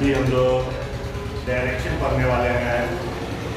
अभी हम लोग डायरेक्शन पढ़ने वाले हैं,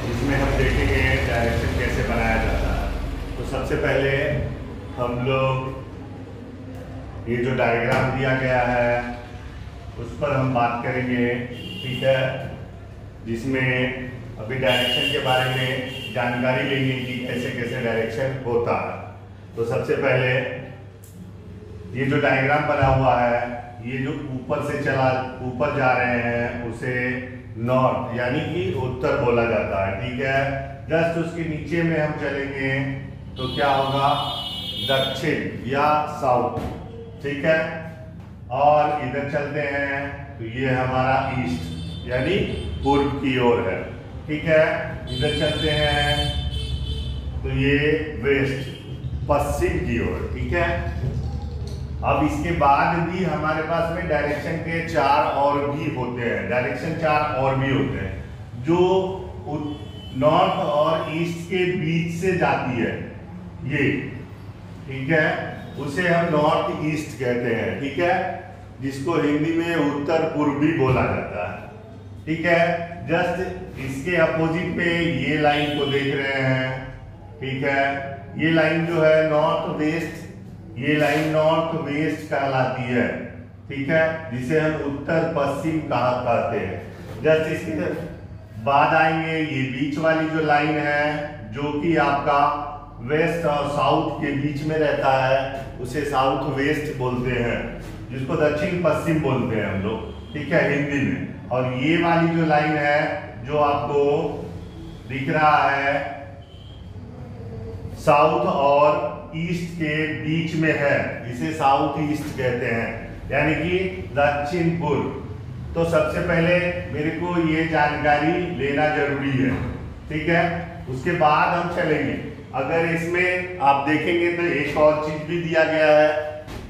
जिसमें हम देखेंगे डायरेक्शन कैसे बनाया जाता है। तो सबसे पहले हम लोग ये जो डायग्राम दिया गया है उस पर हम बात करेंगे, ठीक है, जिसमें अभी डायरेक्शन के बारे में जानकारी लेंगे कि कैसे कैसे डायरेक्शन होता है। तो सबसे पहले ये जो डायग्राम बना हुआ है, ये जो ऊपर जा रहे हैं उसे नॉर्थ यानी कि उत्तर बोला जाता है, ठीक है। जस्ट उसके नीचे में हम चलेंगे तो क्या होगा, दक्षिण या साउथ, ठीक है। और इधर चलते हैं तो ये हमारा ईस्ट यानी पूर्व की ओर है, ठीक है। इधर चलते हैं तो ये वेस्ट पश्चिम की ओर, ठीक है। अब इसके बाद भी हमारे पास में डायरेक्शन के 4 और भी होते हैं, डायरेक्शन 4 और भी होते हैं जो नॉर्थ और ईस्ट के बीच से जाती है, ये, ठीक है, उसे हम नॉर्थ ईस्ट कहते हैं, ठीक है, जिसको हिंदी में उत्तर पूर्वी बोला जाता है, ठीक है। जस्ट इसके अपोजिट पे ये लाइन को देख रहे हैं, ठीक है। ये लाइन जो है नॉर्थ वेस्ट, ये लाइन नॉर्थ वेस्ट कहलाती है, ठीक है, जिसे हम उत्तर पश्चिम कहते हैं। जस्ट इसके बाद आएंगे ये बीच वाली जो लाइन है जो कि आपका वेस्ट और साउथ के बीच में रहता है, उसे साउथ वेस्ट बोलते हैं, जिसको दक्षिण पश्चिम बोलते हैं हम लोग, ठीक है, हिंदी में। और ये वाली जो लाइन है जो आपको दिख रहा है साउथ और ईस्ट के बीच में है, इसे साउथ ईस्ट कहते हैं, यानी कि दक्षिण पूर्व। तो सबसे पहले मेरे को ये जानकारी लेना जरूरी है, ठीक है। उसके बाद हम चलेंगे, अगर इसमें आप देखेंगे तो एक और चीज भी दिया गया है,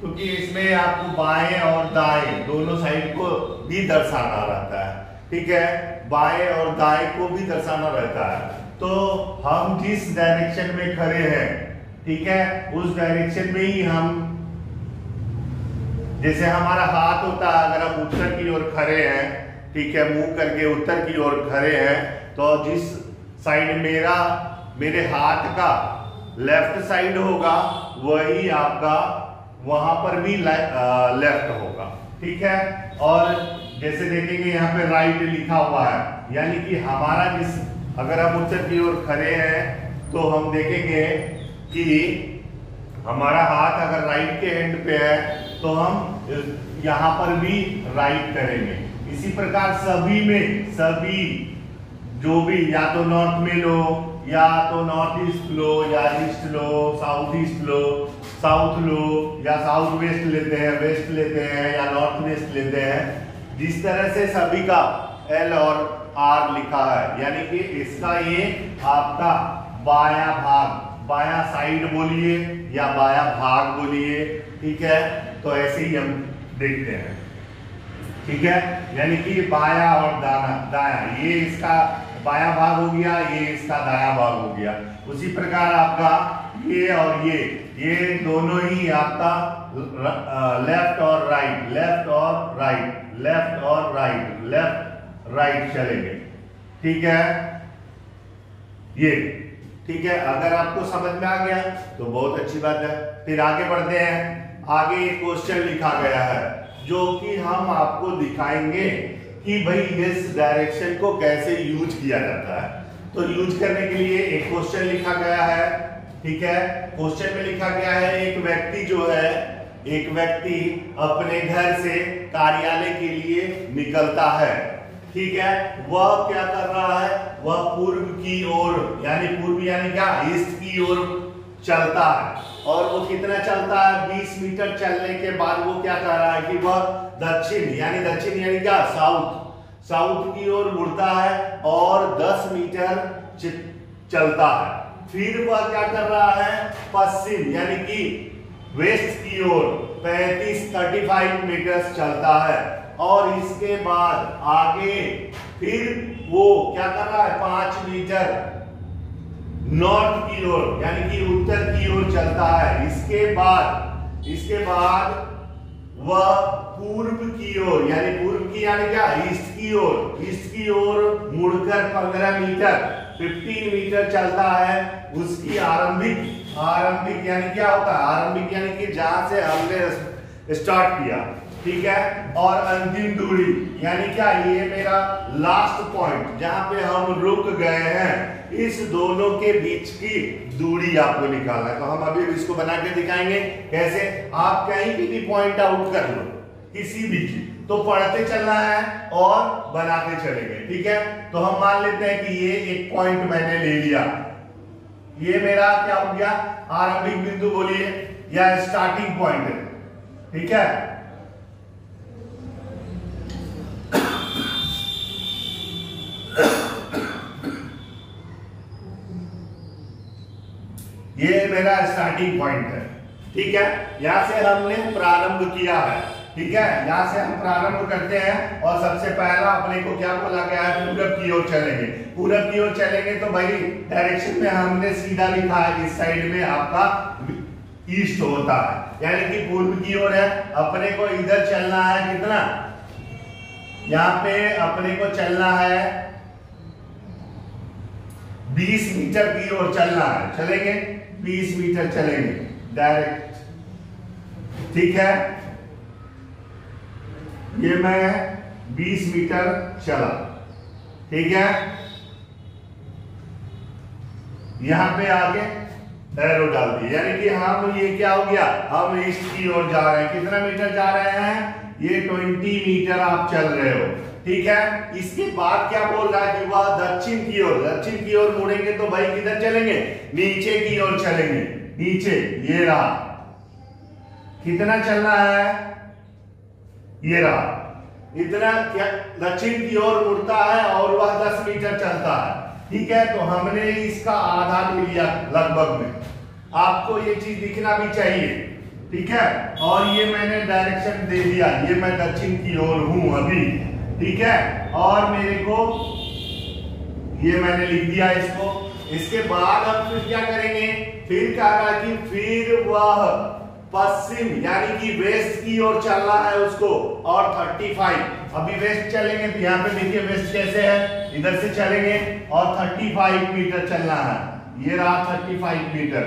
क्योंकि इसमें आपको बाएं और दाएं दोनों साइड को भी दर्शाना रहता है, ठीक है, बाएं और दाएं को भी दर्शाना रहता है। तो हम जिस डायरेक्शन में खड़े हैं, ठीक है, उस डायरेक्शन में ही हम, जैसे हमारा हाथ होता है, अगर हम उत्तर की ओर खड़े हैं, ठीक है, मुंह करके उत्तर की ओर खड़े हैं, तो जिस साइड मेरे हाथ का लेफ्ट साइड होगा वही आपका वहां पर भी लेफ्ट होगा, ठीक है। और जैसे देखेंगे यहाँ पे राइट लिखा हुआ है, यानी कि हमारा अगर हम उत्तर की ओर खड़े हैं तो हम देखेंगे कि हमारा हाथ अगर राइट के एंड पे है तो हम यहाँ पर भी राइट करेंगे। इसी प्रकार सभी जो भी, या तो नॉर्थ में लो, या तो नॉर्थ ईस्ट लो, या ईस्ट लो, साउथ ईस्ट लो, साउथ लो, या साउथ वेस्ट लेते हैं, वेस्ट लेते हैं, या नॉर्थ वेस्ट लेते हैं, जिस तरह से सभी का एल और आर लिखा है, यानी कि इसका ये आपका बाया भाग, बाया साइड बोलिए या बाया भाग बोलिए, ठीक है। तो ऐसे ही हम देखते हैं, ठीक है, यानी कि बाया और दाया, ये इसका बाया भाग हो गया, ये इसका दाया भाग हो गया। उसी प्रकार आपका ये और ये दोनों ही आपका लेफ्ट और राइट, लेफ्ट और राइट, लेफ्ट और राइट, लेफ्ट राइट चलेंगे, ठीक है, ये, ठीक है। अगर आपको समझ में आ गया तो बहुत अच्छी बात है। फिर आगे बढ़ते हैं। आगे एक क्वेश्चन लिखा गया है जो कि हम आपको दिखाएंगे कि भाई इस डायरेक्शन को कैसे यूज किया जाता है। तो यूज करने के लिए एक क्वेश्चन लिखा गया है, ठीक है। क्वेश्चन में लिखा गया है एक व्यक्ति अपने घर से कार्यालय के लिए निकलता है, ठीक है। वह क्या कर रहा है, वह पूर्व की ओर, यानी पूर्व यानी क्या, ईस्ट की ओर चलता है। और वो कितना चलता है, 20 मीटर चलने के बाद वो क्या कर रहा है कि वह दक्षिण यानी क्या, साउथ की ओर मुड़ता है और 10 मीटर चलता है। फिर वह क्या कर रहा है, पश्चिम यानी कि वेस्ट की ओर 35 मीटर चलता है। और इसके बाद आगे फिर वो क्या कर रहा है, 5 मीटर नॉर्थ की ओर यानी कि उत्तर की ओर चलता है। इसके बाद वह पूर्व की ओर, यानी पूर्व की यानी क्या, ईस्ट की ओर मुड़कर 15 मीटर 15 मीटर चलता है। उसकी आरंभिक यानी क्या होता है, आरंभिक यानी कि जहां से हमने स्टार्ट किया, ठीक है, और अंतिम दूरी यानी क्या, ये मेरा लास्ट पॉइंट जहां पे हम रुक गए हैं, इस दोनों के बीच की दूरी आपको निकालना है। तो हम अभी इसको बना के दिखाएंगे कैसे। आप कहीं भी पॉइंट आउट कर लो, किसी भी चीज, तो पढ़ते चलना है और बनाते चलेंगे, ठीक है। तो हम मान लेते हैं कि ये एक पॉइंट मैंने ले लिया, ये मेरा क्या हो गया, आरंभिक बिंदु बोलिए या स्टार्टिंग पॉइंट है, ठीक है। ये मेरा स्टार्टिंग पॉइंट है, ठीक है। यहां से हमने प्रारंभ किया है, ठीक है। यहां से हम प्रारंभ करते हैं और सबसे पहला अपने को क्या बोला गया है, पूरब की ओर चलेंगे। पूरब की ओर चलेंगे तो भाई डायरेक्शन में हमने सीधा लिखा है, इस साइड में आपका ईस्ट होता है, यानी कि पूर्व की ओर है। अपने को इधर चलना है कितना, यहाँ पे अपने को चलना है 20 मीटर की ओर चलना है, चलेंगे 20 मीटर चलेंगे डायरेक्ट, ठीक है। ये मैं 20 मीटर चला, ठीक है। यहां पे आके एरो डाल दिए, यानी कि हम ये क्या हो गया, हम ईस्ट की ओर जा रहे हैं। कितना मीटर जा रहे हैं, ये 20 मीटर आप चल रहे हो, ठीक है। इसके बाद क्या बोल रहा है कि वह दक्षिण की ओर मुड़ेंगे तो भाई किधर चलेंगे, नीचे की ओर चलेंगे, नीचे, ये रहा। कितना चलना है, ये रहा, इतना क्या दक्षिण की ओर मुड़ता है और वह 10 मीटर चलता है, ठीक है। तो हमने इसका आधा ले लिया लगभग में, आपको ये चीज दिखना भी चाहिए, ठीक है। और ये मैंने डायरेक्शन दे दिया, ये मैं दक्षिण की ओर हूं अभी, ठीक है। और मेरे को ये मैंने लिख दिया इसको। इसके बाद हम फिर क्या करेंगे, फिर कह रहा कि फिर वह पश्चिम यानी कि वेस्ट की ओर चलना है उसको, और 35 अभी वेस्ट चलेंगे तो यहाँ पे देखिए वेस्ट कैसे है, इधर से चलेंगे और 35 मीटर चलना है। ये रहा 35 मीटर,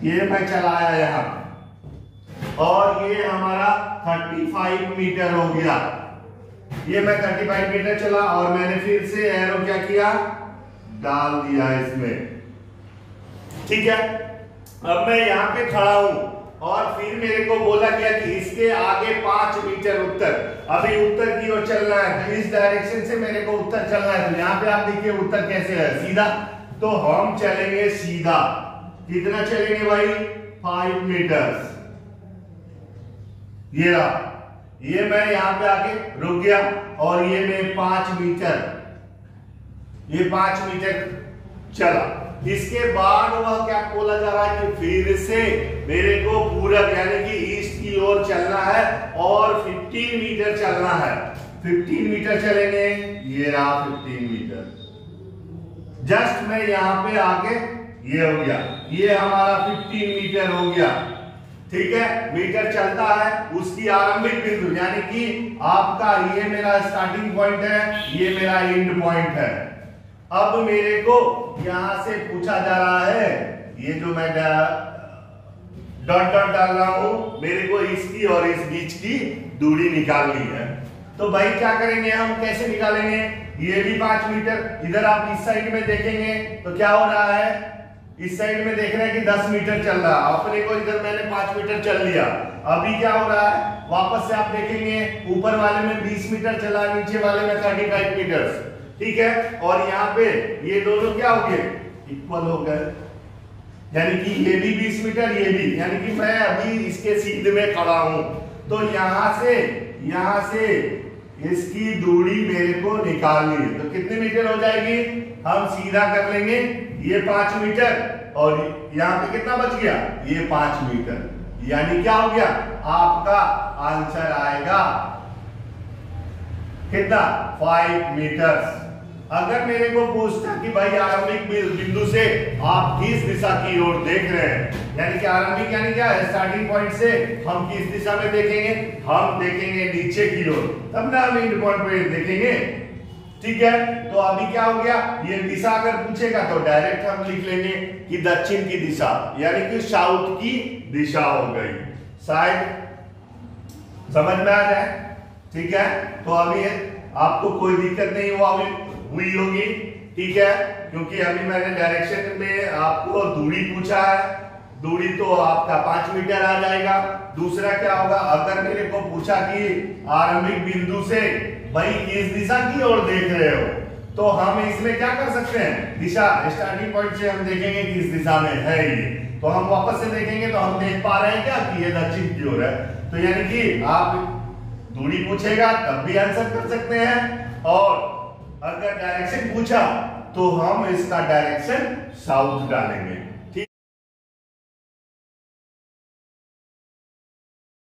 ये मैं चलाया यहाँ, और ये हमारा 35 मीटर हो गया। ये मैं 35 मीटर चला और मैंने फिर से एरो क्या किया, डाल दिया इसमें, ठीक है। अब मैं यहाँ पे खड़ा हूं और फिर मेरे को बोला गया कि इसके आगे 5 मीटर उत्तर, अभी उत्तर की ओर चलना है, तो इस डायरेक्शन से मेरे को उत्तर चलना है। तो यहाँ पे आप देखिए उत्तर कैसे है, सीधा। तो हम चलेंगे सीधा, कितना चलेंगे भाई, 5 मीटर। ये रहा, ये मैं यहाँ पे आके रुक गया और ये मैं 5 मीटर, ये 5 मीटर चला। इसके बाद वह क्या बोला जा रहा है कि फिर से मेरे को पूरब यानी कि ईस्ट की ओर चलना है और 15 मीटर चलना है। 15 मीटर चलेंगे, ये रहा 15 मीटर। जस्ट मैं यहाँ पे आके ये हो गया, ये हमारा 15 मीटर हो गया, ठीक है। मीटर चलता है, उसकी आरंभिक बिंदु यानी कि आपका ये मेरा स्टार्टिंग पॉइंट है, ये मेरा एंड पॉइंट है। अब मेरे को यहां से पूछा जा रहा है, ये जो मैं डॉट डॉट डाल रहा हूं, मेरे को इसकी और इस बीच की दूरी निकालनी है। तो भाई क्या करेंगे हम, कैसे निकालेंगे, ये भी 5 मीटर, इधर आप इस साइड में देखेंगे तो क्या हो रहा है, इस साइड में देख रहे हैं कि 10 मीटर चल रहा है, अपने को इधर मैंने 5 मीटर चल लिया। अभी क्या हो रहा है, वापस से आप देखेंगे ऊपर वाले में 20 मीटर चला, नीचे वाले में 35 मीटर, ठीक है। और यहाँ पे ये दोनों क्या हो गए, इक्वल हो गए, यानी कि ये भी 20 मीटर, ये भी, यानी कि मैं अभी इसके सीधे में खड़ा हूं। तो यहां से इसकी दूरी मेरे को निकालनी है। तो कितने मीटर हो जाएगी, हम सीधा कर लेंगे, ये 5 मीटर और यहाँ पे कितना बच गया, ये 5 मीटर, यानी क्या हो गया, आपका आंसर आएगा कितना, 5 मीटर, अगर मेरे को पूछता कि भाई आरंभिक बिंदु से आप किस दिशा की ओर देख रहे हैं, यानी कि आरंभिक यानी क्या है, स्टार्टिंग पॉइंट से हम किस दिशा में देखेंगे, हम देखेंगे नीचे की ओर, तब ना हम एंड पॉइंट पे देखेंगे। ठीक है, तो अभी क्या हो गया, ये दिशा अगर पूछेगा तो डायरेक्ट हम लिख लेंगे कि दक्षिण की दिशा, यानी कि साउथ की दिशा हो गई। शायद समझ में आ जाए। ठीक है, तो अभी आपको कोई दिक्कत नहीं हुई होगी। ठीक है, क्योंकि अभी मैंने डायरेक्शन में आपको दूरी पूछा है, दूरी तो आपका 5 मीटर आ जाएगा। दूसरा क्या होगा, अगर मेरे को पूछा कि आरंभिक बिंदु से भाई किस दिशा की ओर देख रहे हो, तो हम इसमें क्या कर सकते हैं, दिशा स्टार्टिंग पॉइंट से हम देखेंगे किस दिशा में है ये, तो हम वापस से देखेंगे तो हम देख पा रहे हैं क्या कि ये दक्षिण की ओर है। तो यानी कि आप दूरी पूछेगा तब भी आंसर कर सकते हैं, और अगर डायरेक्शन पूछा तो हम इसका डायरेक्शन साउथ डालेंगे।